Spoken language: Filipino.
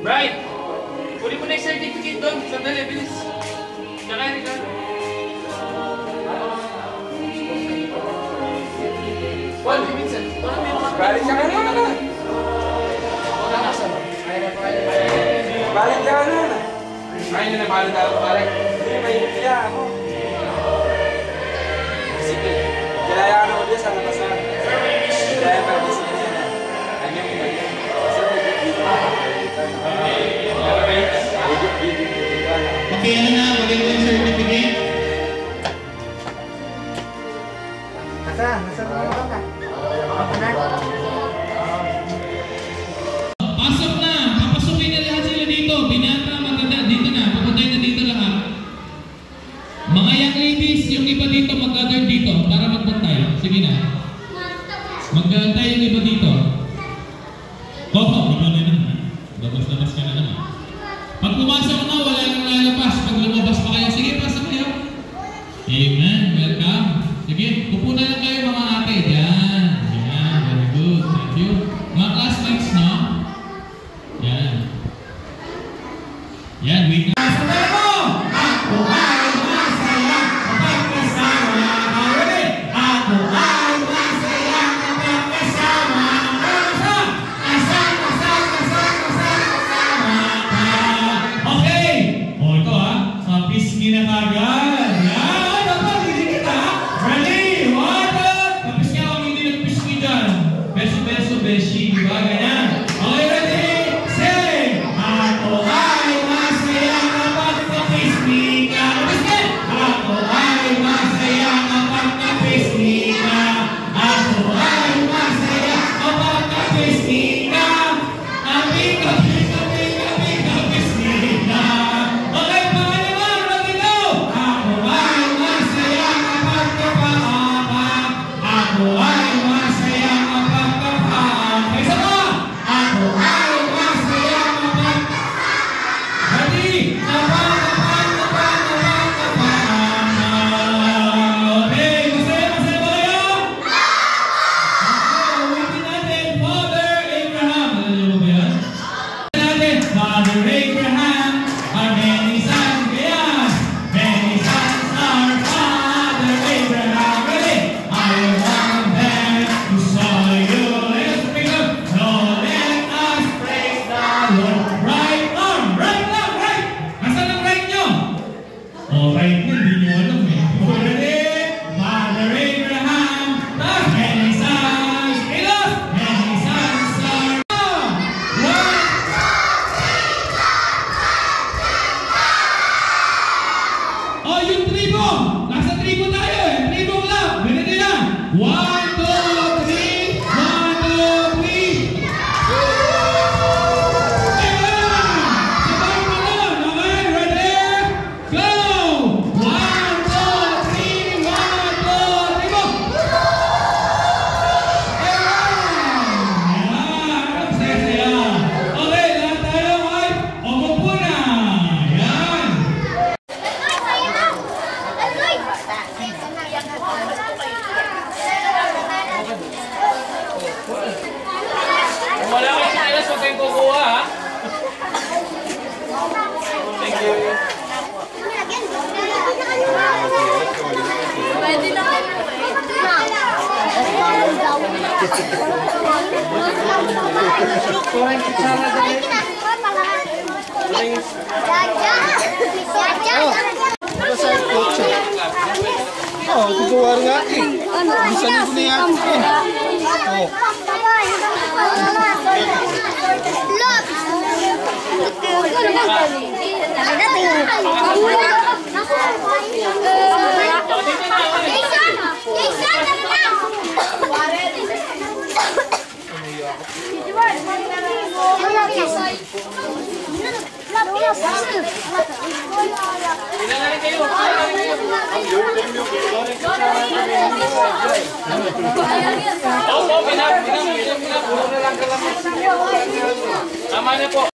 Bright! Kunin mo na yung certificate doon. Sandali, bilis. Tsaka yun ka. Paul, Vincent. Balik ka na na. Balik ka na. Ayaw nyo na balik tayo. Balik. Hindi, mahirap niya ako. Sige. Kailangan ako dyan sa natasan. Kaya pag-isip niya na. Ano yung iba yan? Okay, ano na? Maganda yung certificate? Nasa mga ka? Pasok na! Papasukin na lahat sila dito. Binata, maganda. Dito na. Papuntahin na dito lahat. Mga young ladies, yung iba dito, mag-gather dito para magbantay. Sige na. Mag-gather yung iba dito. Opo, ikaw na naman. Labas-labas ka na naman. Pag pumasok na, wala nang lalabas. Pag lumabas pa kayo, sige, pasok kayo. Amen. Welcome. Sige, pupunan lang kayo mga ate. Yan. Yan. Very good. Thank you. Mga classmates, no? Yan. Yan. Wait na. Sabay mo! Ako ay masaya kapag kasama ka. Ready? Ako ay masaya kapag kasama ka. Kasama ka. Okay. O ito ha. Sa pisngi na kagad. Yan. Dapat hindi kita. Ready? One, tapos nga kung hindi nag-pisngi dyan. Beso, beshi. Diba? Ganyan. Okay, ready? Say! Ako ay masaya kapag napisngi ka. Tapos nga! Ako ay masaya kapag napisngi ka. Ako ay masaya kapag napisngi ka. Pisngi ka. Okay, pangalaman, magino! Ako ay masaya kapag kapaapak. Ako ay masaya kapag kapaapak. Isa pa! Ako ay masaya kapag hali! Kapag okay, masaya ba kayo? Ulitin natin, Father Abraham. Alam niyo ba yan? Natin, Father Abraham, our many sons, kaya many sons are Father Abraham. Ready? I am one of them who saw you. Let's pick up. So let us praise the Lord. Right arm, right arm, right. Nasaan ang right nyo? Oh, right nyo, hindi nyo alam eh. Ready? Father Abraham, tas many sons, ilos, many sons are one. Oh, yung tribo! Nasa tribo tayo eh! Tribo lang! Ganito yan! 1, 2, 3! 1, 2, 3! Ayan! Sabay mo lang! Okay, ready? Go! 1, 2, 3! 1, 2, tribo! Ayan! Ayan! Saya-saya! Okay, lahat tayo ay umupo na! Ayan! Kung wala kayo sinelas, huwag kayong kukuha, ha? Thank you. Pwede na kayo. Oh, keluar nga eh. Bisa niyo na yan eh. Oh. Pinangalan kayo. Opo, pinag. Tama na po.